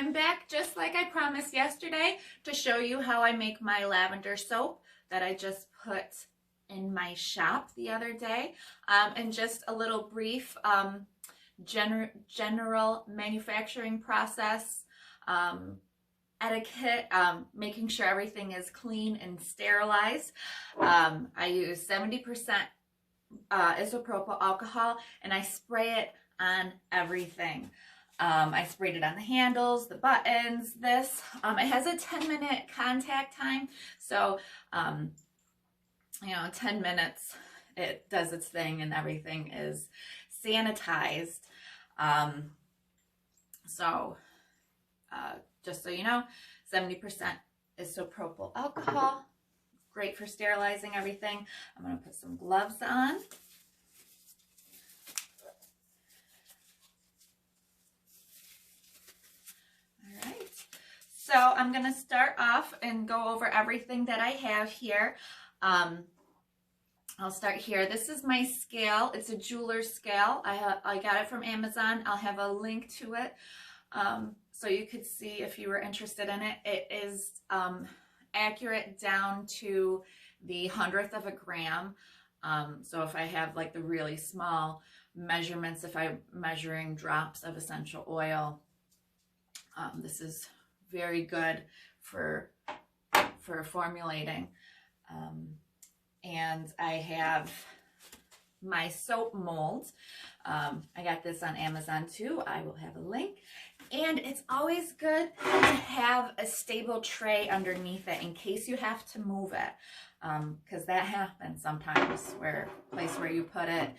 I'm back just like I promised yesterday to show you how I make my lavender soap that I just put in my shop the other day. And just a little brief general manufacturing process, etiquette, making sure everything is clean and sterilized. I use 70% isopropyl alcohol and I spray it on everything. I sprayed it on the handles, the buttons, this. It has a 10-minute contact time. So, 10 minutes, it does its thing and everything is sanitized. Just so you know, 70% isopropyl alcohol. Great for sterilizing everything. I'm going to put some gloves on. So I'm going to start off and go over everything that I have here. I'll start here. This is my scale. It's a jeweler's scale. I got it from Amazon. I'll have a link to it so you could see if you were interested in it. It is accurate down to the 100th of a gram. So if I have like the really small measurements, if I'm measuring drops of essential oil, this is very good for formulating. And I have my soap mold. I got this on Amazon too. I will have a link. And it's always good to have a stable tray underneath it in case you have to move it. Because that happens sometimes where the place where you put it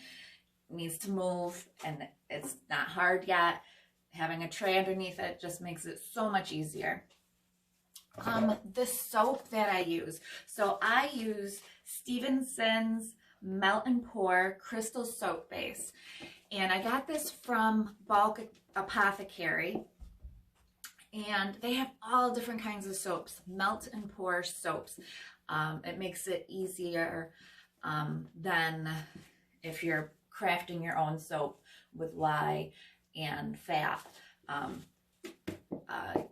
needs to move and it's not hard yet. Having a tray underneath it just makes it so much easier. The soap that I use. So I use Stevenson's Melt and Pour Crystal Soap Base. And I got this from Bulk Apothecary. And they have all different kinds of soaps. Melt and pour soaps. It makes it easier than if you're crafting your own soap with lye and fat.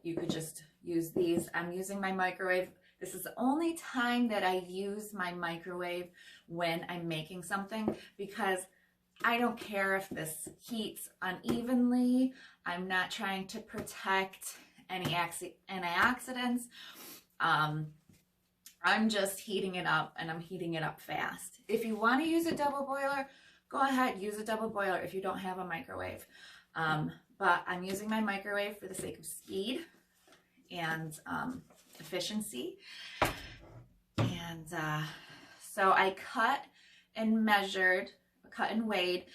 You could just use these. I'm using my microwave. This is the only time that I use my microwave when I'm making something, because I don't care if this heats unevenly. I'm not trying to protect any antioxidants. I'm just heating it up, and I'm heating it up fast. If you want to use a double boiler, go ahead, use a double boiler if you don't have a microwave. But I'm using my microwave for the sake of speed and efficiency. And so I cut and weighed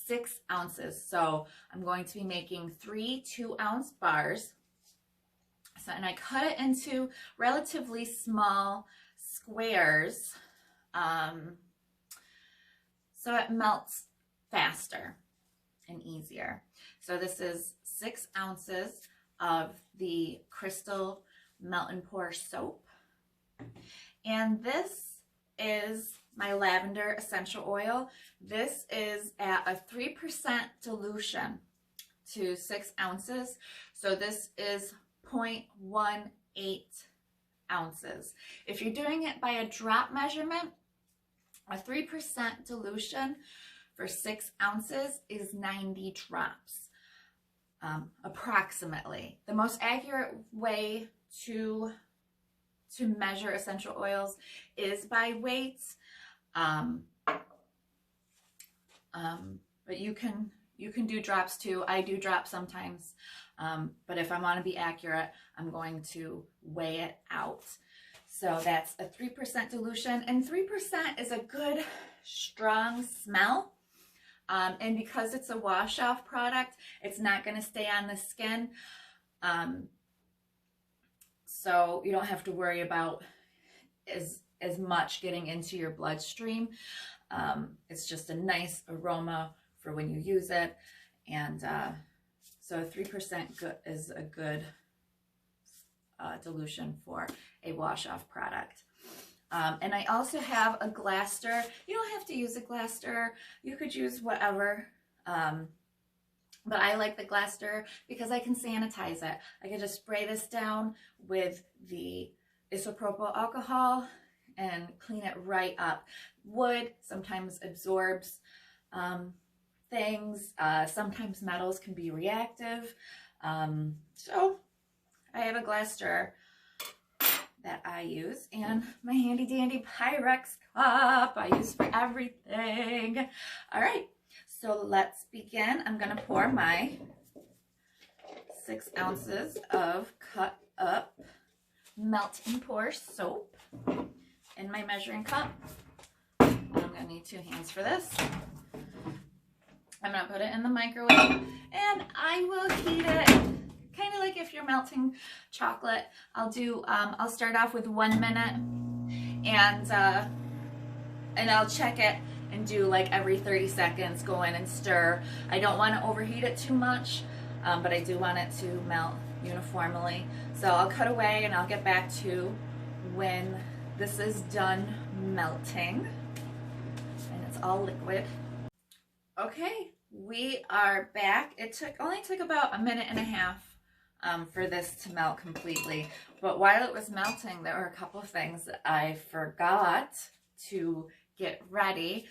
6 ounces. So I'm going to be making 3 2-ounce bars. So, and I cut it into relatively small squares so it melts faster and easier. So this is 6 ounces of the Crystal Melt and Pour soap. And this is my lavender essential oil. This is at a 3% dilution to 6 ounces. So this is 0.18 ounces. If you're doing it by a drop measurement, a 3% dilution for 6 ounces is 90 drops, approximately. The most accurate way to measure essential oils is by weights, but you can do drops too. I do drops sometimes, but if I want to be accurate, I'm going to weigh it out. So that's a 3% dilution, and 3% is a good strong smell. And because it's a wash-off product, it's not going to stay on the skin. So you don't have to worry about as much getting into your bloodstream. It's just a nice aroma for when you use it. And so 3% is a good dilution for a wash-off product. And I also have a glass stir. You don't have to use a glass stir. You could use whatever But I like the glass stirrer because I can sanitize it. I can just spray this down with the isopropyl alcohol and clean it right up. Wood sometimes absorbs things. Sometimes metals can be reactive. So I have a glass stirrer that I use, and my handy dandy Pyrex cup I use for everything. All right, so let's begin. I'm gonna pour my 6 ounces of cut up melt and pour soap in my measuring cup. I'm gonna need 2 hands for this. I'm gonna put it in the microwave, and I will heat it kind of like if you're melting chocolate. I'll start off with 1 minute, and I'll check it and do like every 30 seconds, go in and stir. I don't want to overheat it too much, but I do want it to melt uniformly. So I'll cut away and I'll get back to when this is done melting and it's all liquid. Okay, we are back. It only took about 1.5 minutes for this to melt completely. But while it was melting, there were a couple of things that I forgot to get ready.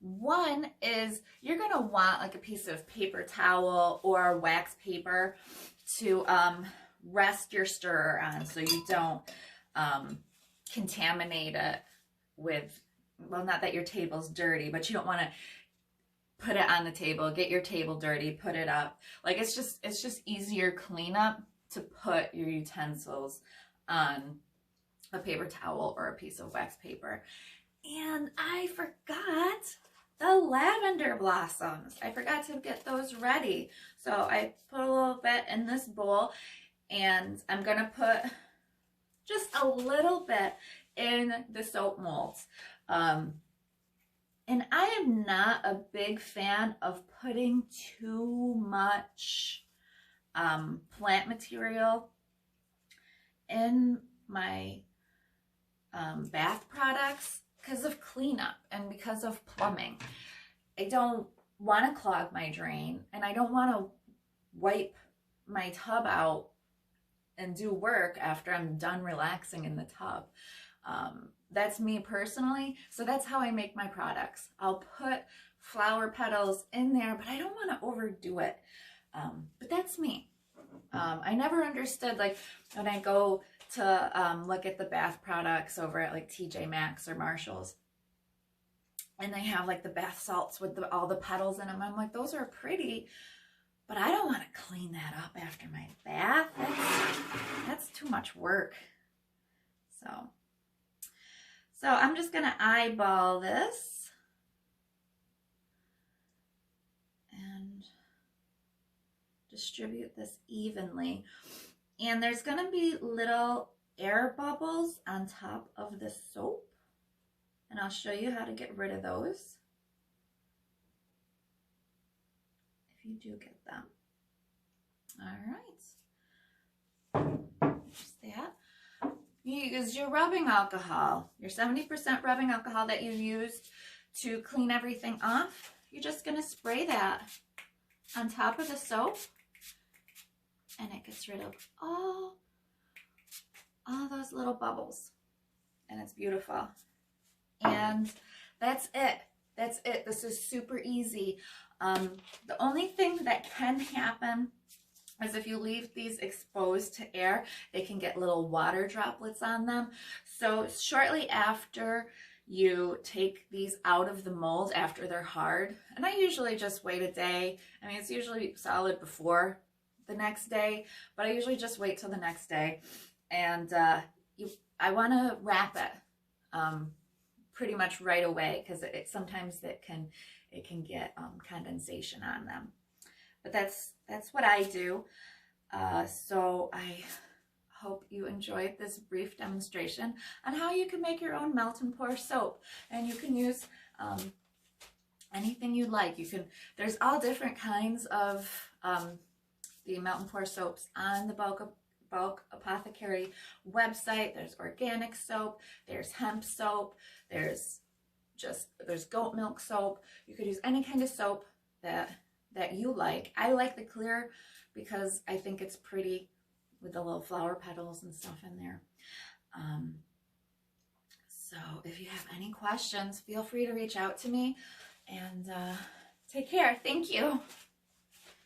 One is you're gonna want like a piece of paper towel or wax paper to rest your stirrer on, so you don't contaminate it with, well, not that your table's dirty, but you don't want to put it on the table, get your table dirty, put it up. Like it's just easier cleanup to put your utensils on a paper towel or a piece of wax paper. And I forgot the lavender blossoms. I forgot to get those ready. So I put a little bit in this bowl, and I'm gonna put just a little bit in the soap molds. And I am not a big fan of putting too much plant material in my bath products because of cleanup and because of plumbing. I don't want to clog my drain, and I don't want to wipe my tub out and do work after I'm done relaxing in the tub. That's me personally, so that's how I make my products. I'll put flower petals in there, but I don't want to overdo it. But that's me. I never understood, like when I go to look at the bath products over at like TJ Maxx or Marshall's, and they have like the bath salts with all the petals in them. I'm like, those are pretty, but I don't want to clean that up after my bath. That's too much work. So I'm just gonna eyeball this and distribute this evenly. And there's gonna be little air bubbles on top of the soap, and I'll show you how to get rid of those if you do get them. All right, just that. You use your rubbing alcohol, your 70% rubbing alcohol that you used to clean everything off. You're just gonna spray that on top of the soap, and it gets rid of all those little bubbles, and it's beautiful. And that's it. That's it. This is super easy. The only thing that can happen is if you leave these exposed to air, they can get little water droplets on them. So shortly after you take these out of the mold, after they're hard, and I usually just wait a day. I mean, it's usually solid before the next day, but I usually just wait till the next day. And I want to wrap it pretty much right away, because sometimes it can get condensation on them. But that's what I do. So I hope you enjoyed this brief demonstration on how you can make your own melt and pour soap. And you can use anything you like. There's all different kinds of the melt and pour soaps on the Bulk Apothecary website. There's organic soap, there's hemp soap, there's goat milk soap. You could use any kind of soap that that you like. I like the clear because I think it's pretty with the little flower petals and stuff in there. So if you have any questions, feel free to reach out to me, and take care. Thank you.